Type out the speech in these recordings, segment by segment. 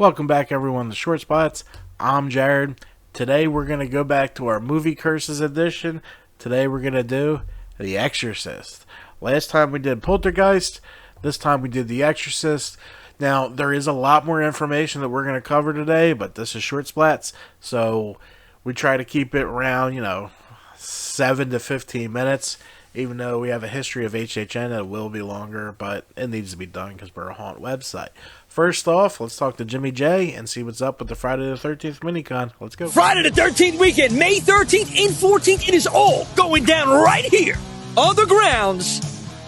Welcome back, everyone, to Short Spots. I'm Jared. Today we're going to go back to our Movie Curses edition. Today we're going to do The Exorcist. Last time we did Poltergeist. This time we did The Exorcist. Now, there is a lot more information that we're going to cover today, but this is Short Splats, so we try to keep it around, 7 to 15 minutes. Even though we have a history of HHN, it will be longer, but it needs to be done because we're a haunt website. First off, let's talk to Jimmy J and see what's up with the Friday the 13th minicon. Let's go. Friday the 13th weekend, May 13th and 14th, it is all going down right here on the grounds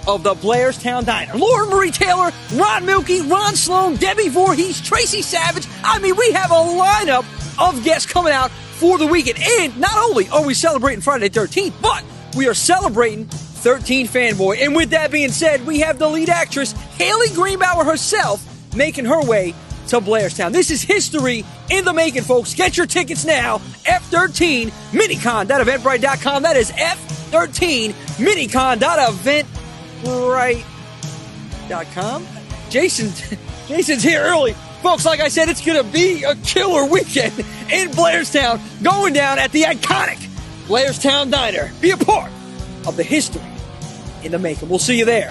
of the Blairstown Diner. Lauren Marie Taylor, Ron Milkey, Ron Sloan, Debbie Voorhees, Tracy Savage. I mean, we have a lineup of guests coming out for the weekend. And not only are we celebrating Friday the 13th, but we are celebrating 13 Fanboy. And with that being said, we have the lead actress, Haley Greenbauer herself, making her way to Blairstown. This is history in the making, folks. Get your tickets now. F13 minicon.eventbrite.com. That is F13 minicon.eventbrite.com. Jason's here early. Folks, like I said, it's going to be a killer weekend in Blairstown, going down at the iconic Blairstown Diner. Be a part of the history in the making. We'll see you there.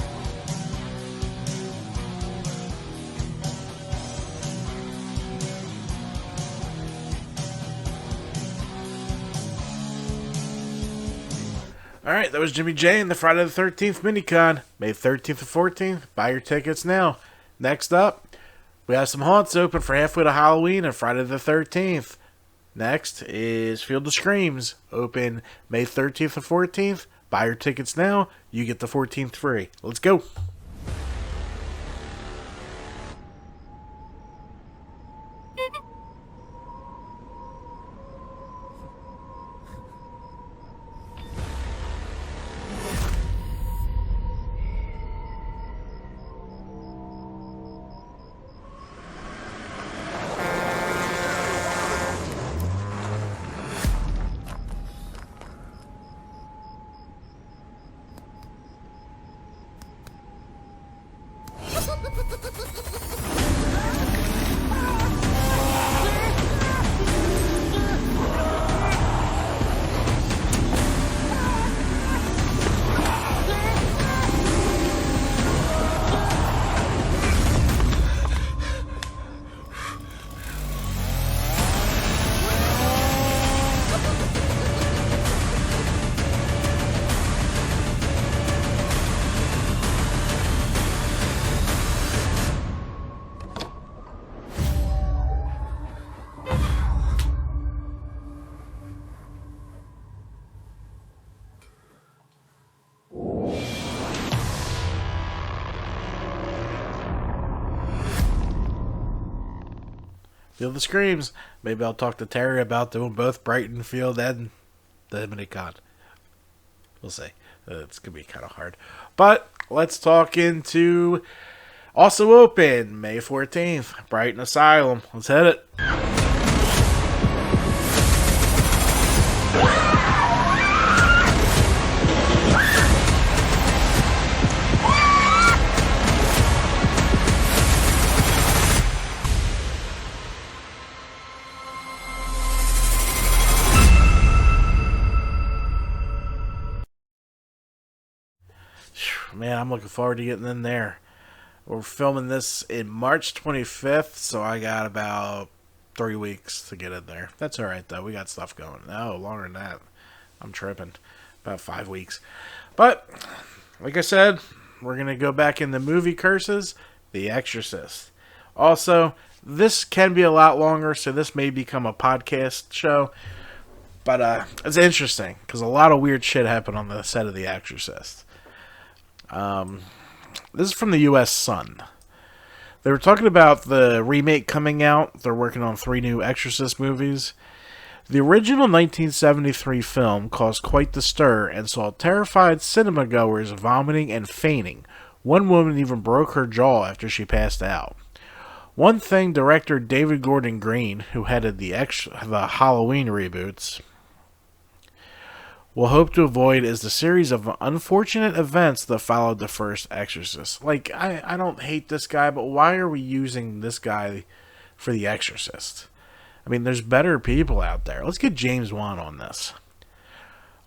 Alright, that was Jimmy J and the Friday the 13th minicon. May 13th and 14th. Buy your tickets now. Next up, we have some haunts open for halfway to Halloween and Friday the 13th. Next is Field of Screams, open May 13th and 14th. Buy your tickets now. You get the 14th free. Let's go. Field of Screams. Maybe I'll talk to Terry about doing both Brighton Field and the minicon. We'll see. It's going to be kind of hard. But let's talk into also open May 14th, Brighton Asylum. Let's hit it. Man, I'm looking forward to getting in there. We're filming this in March 25th, so I got about 3 weeks to get in there. That's alright, though. We got stuff going. No, longer than that. I'm tripping. About 5 weeks. But, like I said, we're going to go back into movie curses, The Exorcist. Also, this can be a lot longer, so this may become a podcast show. But it's interesting, because a lot of weird shit happened on the set of The Exorcist. This is from the U.S. Sun. They were talking about the remake coming out. They're working on 3 new Exorcist movies. The original 1973 film caused quite the stir and saw terrified cinema goers vomiting and fainting. One woman even broke her jaw after she passed out. One thing director David Gordon Green, who headed the Halloween reboots, will hope to avoid is the series of unfortunate events that followed the first Exorcist. Like, I don't hate this guy, but why are we using this guy for The Exorcist. I mean, there's better people out there. Let's get James Wan on this.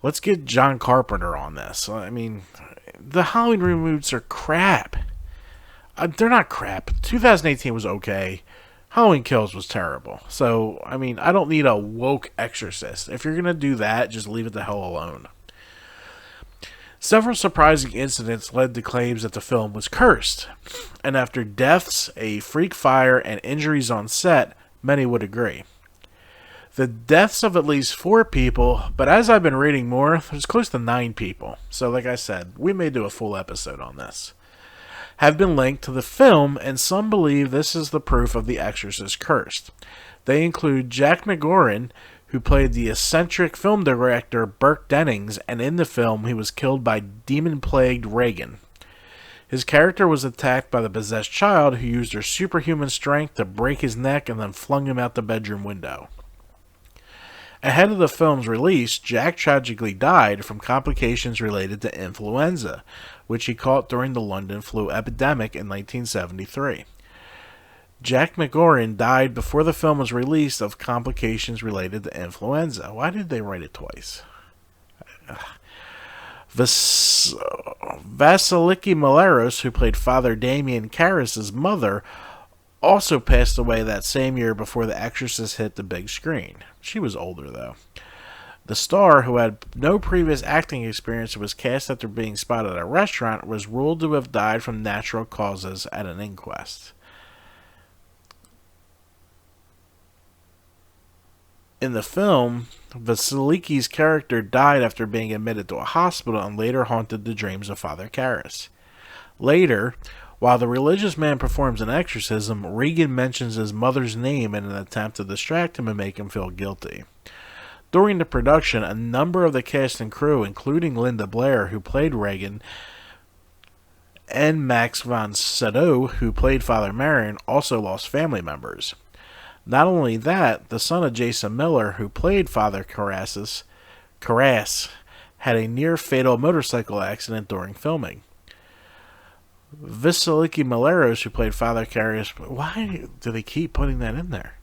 Let's get John Carpenter on this. I mean, the Halloween reboots are crap. They're not crap. 2018 was okay. Halloween Kills was terrible. So, I mean, I don't need a woke Exorcist. If you're going to do that, just leave it the hell alone. Several surprising incidents led to claims that the film was cursed. And after deaths, a freak fire, and injuries on set, many would agree. The deaths of at least 4 people, but as I've been reading more, there's close to 9 people. So like I said, we may do a full episode on this. Have been linked to the film, and some believe this is the proof of The Exorcist cursed. They include Jack McGoran, who played the eccentric film director Burke Dennings, and in the film he was killed by demon-plagued Regan. His character was attacked by the possessed child, who used her superhuman strength to break his neck and then flung him out the bedroom window. Ahead of the film's release, Jack tragically died from complications related to influenza, which he caught during the London flu epidemic in 1973. Jack McGoran died before the film was released of complications related to influenza. Why did they write it twice? Vasiliki Maleros, who played Father Damien Karras' mother, also passed away that same year before The Exorcist hit the big screen. She was older, though. The star, who had no previous acting experience and was cast after being spotted at a restaurant, was ruled to have died from natural causes at an inquest. In the film, Vasiliki's character died after being admitted to a hospital and later haunted the dreams of Father Karras. Later, while the religious man performs an exorcism, Regan mentions his mother's name in an attempt to distract him and make him feel guilty. During the production, a number of the cast and crew, including Linda Blair, who played Regan, and Max von Sydow, who played Father Marion, also lost family members. Not only that, the son of Jason Miller, who played Father Karras, had a near-fatal motorcycle accident during filming. Vasiliki Maleros, who played Father Karras, why do they keep putting that in there?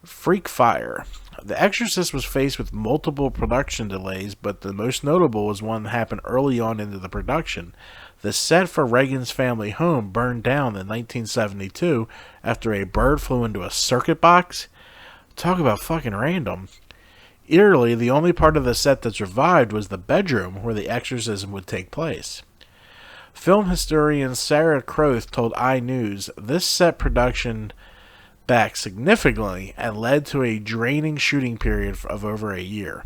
Freak fire. The Exorcist was faced with multiple production delays, but the most notable was one that happened early on into the production. The set for Reagan's family home burned down in 1972 after a bird flew into a circuit box. Talk about fucking random. Eerily, the only part of the set that survived was the bedroom where the exorcism would take place. Film historian Sarah Croth told iNews this set production back significantly and led to a draining shooting period of over a year.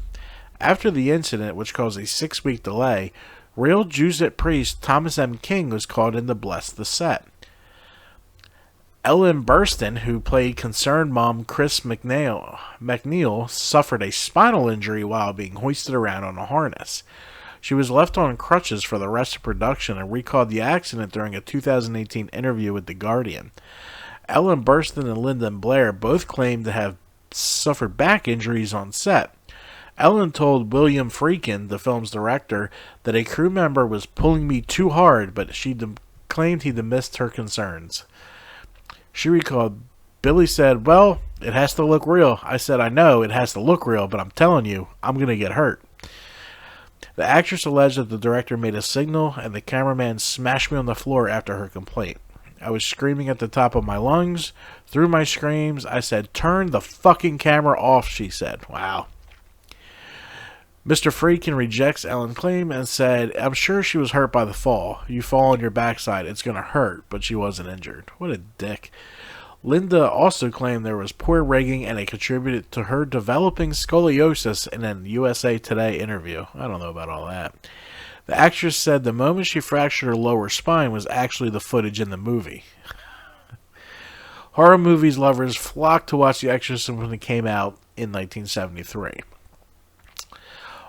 After the incident, which caused a 6-week delay, real Jesuit priest Thomas M. King was called in to bless the set. Ellen Burstyn, who played concerned mom Chris McNeil, suffered a spinal injury while being hoisted around on a harness. She was left on crutches for the rest of production and recalled the accident during a 2018 interview with The Guardian. Ellen Burstyn and Lyndon Blair both claimed to have suffered back injuries on set. Ellen told William Friedkin, the film's director, that a crew member was pulling me too hard, but she claimed he dismissed her concerns. She recalled, Billy said, "Well, it has to look real." I said, "I know, it has to look real, but I'm telling you, I'm going to get hurt." The actress alleged that the director made a signal and the cameraman smashed me on the floor after her complaint. I was screaming at the top of my lungs. Through my screams, I said, "Turn the fucking camera off," she said. Wow. Mr. Friedkin rejects Ellen's claim and said, "I'm sure she was hurt by the fall. You fall on your backside, it's going to hurt," but she wasn't injured. What a dick. Linda also claimed there was poor rigging and it contributed to her developing scoliosis in an USA Today interview. I don't know about all that. The actress said the moment she fractured her lower spine was actually the footage in the movie. Horror movies lovers flocked to watch The Exorcist when it came out in 1973.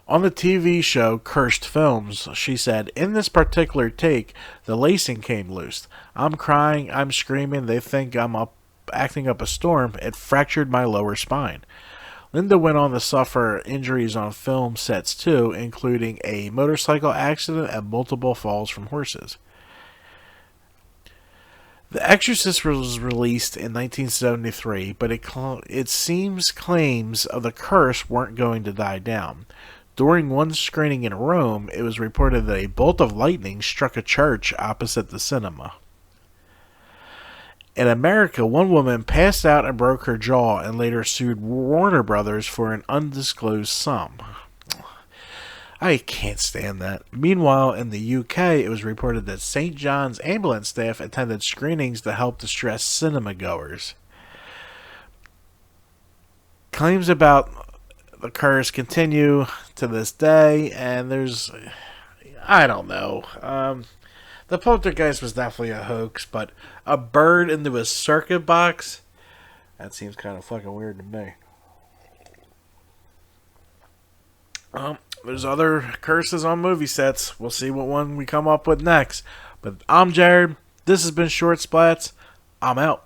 On the TV show Cursed Films, she said, "In this particular take, the lacing came loose. I'm crying, I'm screaming, they think I'm acting up a storm. It fractured my lower spine." Linda went on to suffer injuries on film sets too, including a motorcycle accident and multiple falls from horses. The Exorcist was released in 1973, but it seems claims of the curse weren't going to die down. During one screening in Rome, it was reported that a bolt of lightning struck a church opposite the cinema. In America, one woman passed out and broke her jaw and later sued Warner Brothers for an undisclosed sum. I can't stand that. Meanwhile, in the UK, it was reported that St. John's ambulance staff attended screenings to help distressed cinema goers. Claims about the curse continue to this day, and I don't know. The poltergeist was definitely a hoax, but a bird into a circuit box? That seems kind of fucking weird to me. There's other curses on movie sets. We'll see what one we come up with next. But I'm Jared. This has been Short Splats. I'm out.